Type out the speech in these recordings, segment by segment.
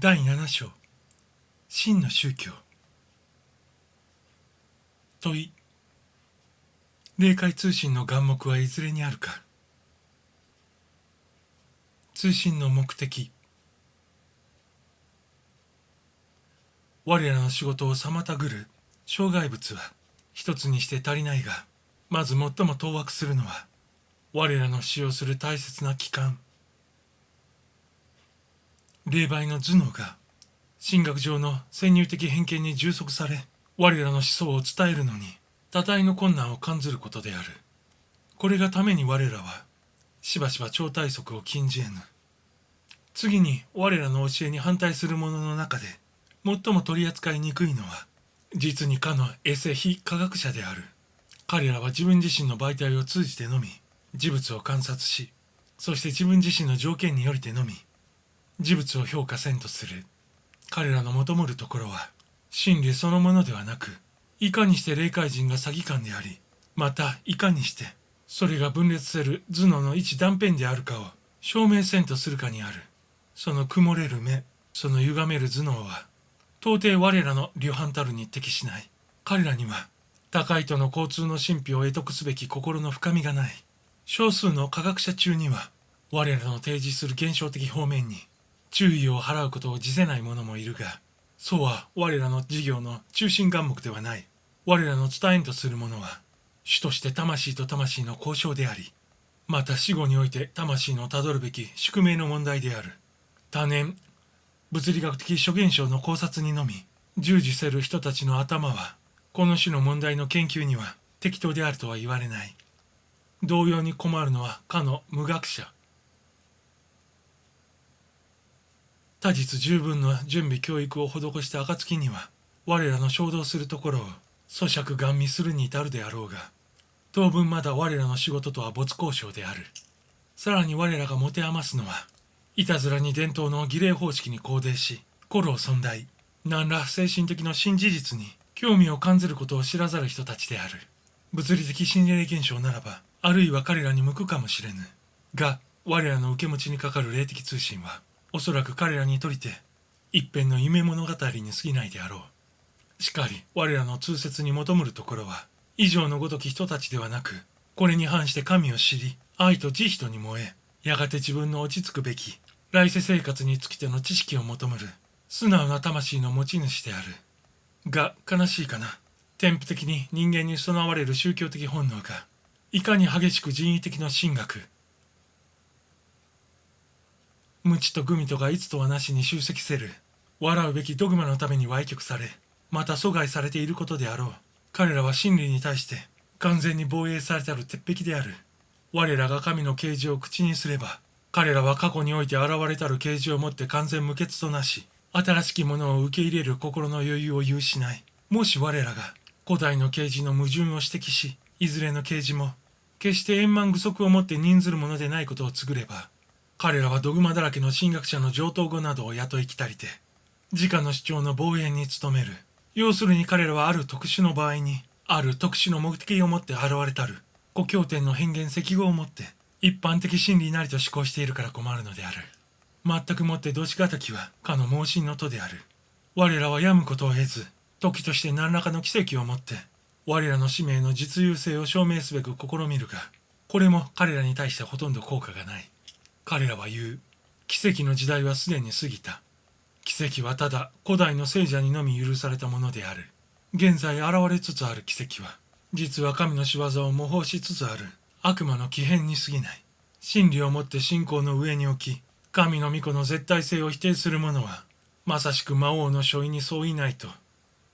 第7章、真の宗教。問い、霊界通信の眼目はいずれにあるか。通信の目的。我らの仕事を妨ぐる障害物は一つにして足りないが、まず最も当惑するのは我らの使用する大切な機関、霊媒の頭脳が神学上の先入的偏見に充足され、我らの思想を伝えるのに多大の困難を感ずることである。これがために我らはしばしば超体則を禁じ得ぬ。次に我らの教えに反対する者の中で最も取り扱いにくいのは実にかのエセ非科学者である。彼らは自分自身の媒体を通じてのみ事物を観察し、そして自分自身の条件によりてのみ事物を評価せんとする。彼らの求むるところは真理そのものではなく、いかにして霊界人が詐欺官であり、またいかにしてそれが分裂せる頭脳の一断片であるかを証明せんとするかにある。その曇れる目、その歪める頭脳は到底我らの旅範たるに適しない。彼らには高いとの交通の神秘を得得すべき心の深みがない。少数の科学者中には我らの提示する現象的方面に注意を払うことを辞せない者もいるが、そうは我らの事業の中心眼目ではない。我らの伝えんとするものは主として魂と魂の交渉であり、また死後において魂のたどるべき宿命の問題である。多年物理学的諸現象の考察にのみ従事せる人たちの頭はこの種の問題の研究には適当であるとは言われない。同様に困るのはかの無学者。多実十分の準備教育を施した暁には我らの衝動するところを咀嚼ガン見するに至るであろうが、当分まだ我らの仕事とは没交渉である。さらに我らが持て余すのはいたずらに伝統の儀礼方式に肯定し、心を尊大、何ら精神的の新事実に興味を感じることを知らざる人たちである。物理的心霊現象ならばあるいは彼らに向くかもしれぬが、我らの受け持ちにかかる霊的通信はおそらく彼らにとりて一編の夢物語に過ぎないであろう。しかり我らの通説に求むるところは以上のごとき人たちではなく、これに反して神を知り愛と慈悲とに燃え、やがて自分の落ち着くべき来世生活につきての知識を求むる素直な魂の持ち主である。が悲しいかな。天賦的に人間に備われる宗教的本能がいかに激しく人為的な神学、無知と愚味とがいつとはなしに集積せる笑うべきドグマのために歪曲され、また阻害されていることであろう。彼らは真理に対して完全に防衛されたる鉄壁である。我らが神の啓示を口にすれば、彼らは過去において現れたる啓示をもって完全無欠となし、新しきものを受け入れる心の余裕を有しない。もし我らが古代の啓示の矛盾を指摘し、いずれの啓示も決して円満具足をもって任ずるものでないことを告ぐれば、彼らはドグマだらけの神学者の上等語などを雇い来たりて、自家の主張の防衛に努める。要するに彼らはある特殊の場合に、ある特殊の目的をもって現れたる故経典の変幻適合をもって一般的真理なりと思考しているから困るのである。全くもってどしがたきはかの盲信の徒である。我らは病むことを得ず、時として何らかの奇跡をもって我らの使命の実有性を証明すべく試みるが、これも彼らに対してほとんど効果がない。彼らは言う。奇跡の時代はすでに過ぎた。奇跡はただ古代の聖者にのみ許されたものである。現在現れつつある奇跡は、実は神の仕業を模倣しつつある悪魔の奇変に過ぎない。真理をもって信仰の上に置き、神の御子の絶対性を否定する者は、まさしく魔王の所意に相違ないと。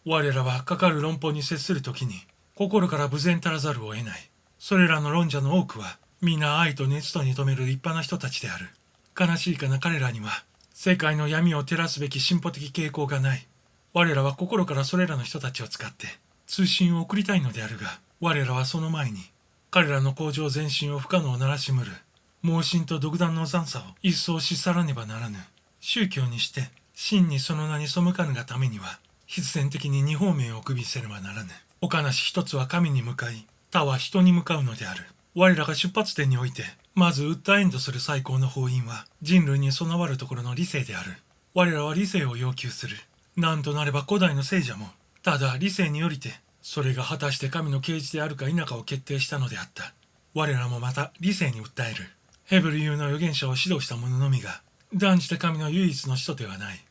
我らはかかる論法に接するときに、心から無然たらざるを得ない。それらの論者の多くは、皆愛と熱とに富める立派な人たちである。悲しいかな彼らには、世界の闇を照らすべき進歩的傾向がない。我らは心からそれらの人たちを使って通信を送りたいのであるが、我らはその前に彼らの向上前進を不可能ならしむる盲信と独断の残差を一掃し去らねばならぬ。宗教にして真にその名に背かぬがためには必然的に二方面を首せねばならぬ。岡なし一つは神に向かい、他は人に向かうのである。我らが出発点においてまず訴えんとする最高の法院は人類に備わるところの理性である。我らは理性を要求する。なんとなれば古代の聖者も、ただ理性によりて、それが果たして神の啓示であるか否かを決定したのであった。我らもまた理性に訴える。ヘブル有の預言者を指導した者のみが、断じて神の唯一の使徒ではない。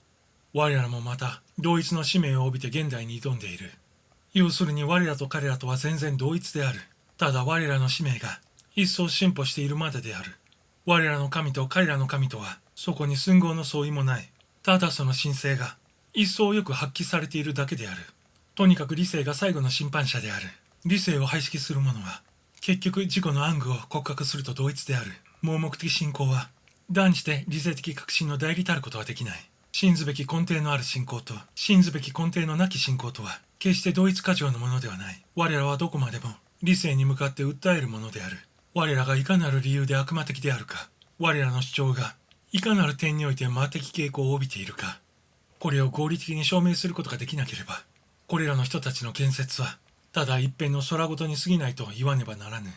我らもまた同一の使命を帯びて現代に挑んでいる。要するに我らと彼らとは全然同一である。ただ我らの使命が一層進歩しているまでである。我らの神と彼らの神とはそこに寸合の相違もない。ただその神性が一層よく発揮されているだけである。とにかく理性が最後の審判者である。理性を排斥する者は結局自己の暗愚を告白すると同一である。盲目的信仰は断じて理性的確信の代理たることはできない。信ずべき根底のある信仰と信ずべき根底のなき信仰とは決して同一過剰のものではない。我らはどこまでも理性に向かって訴えるものである。我らがいかなる理由で悪魔的であるか、我らの主張がいかなる点において魔的傾向を帯びているか、これを合理的に証明することができなければ、これらの人たちの建設はただ一辺の空ごとに過ぎないと言わねばならぬ。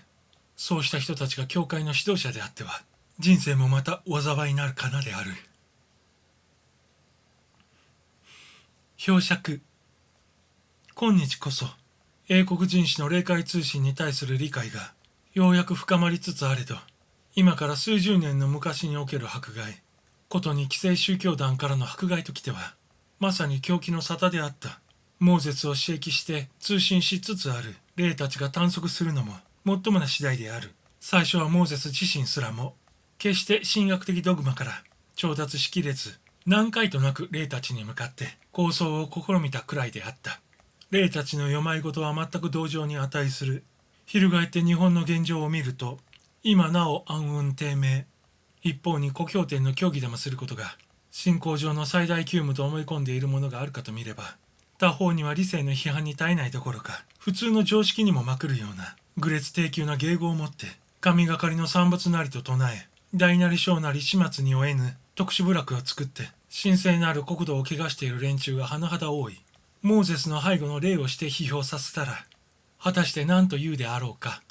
そうした人たちが教会の指導者であっては、人生もまた災いなるかなである。表釈。今日こそ英国人史の霊界通信に対する理解がようやく深まりつつあれど、今から数十年の昔における迫害、ことに既成宗教団からの迫害ときては、まさに狂気の沙汰であった。モーゼスを刺激して通信しつつある霊たちが探索するのももっともな次第である。最初はモーゼス自身すらも決して神学的ドグマから調達しきれず、何回となく霊たちに向かって構想を試みたくらいであった。霊たちの世まい事は全く同情に値する。翻って日本の現状を見ると、今なお暗雲低迷。一方に故郷点の協議でもすることが信仰上の最大急務と思い込んでいるものがあるかと見れば、他方には理性の批判に耐えないどころか、普通の常識にもまくるような愚劣低級な芸語をもって神がかりの産物なりと唱え、大なり小なり始末に負えぬ特殊部落を作って神聖なる国土を汚している連中が甚だ多い。モーゼスの背後の例をして批評させたら、果たして何と言うであろうか。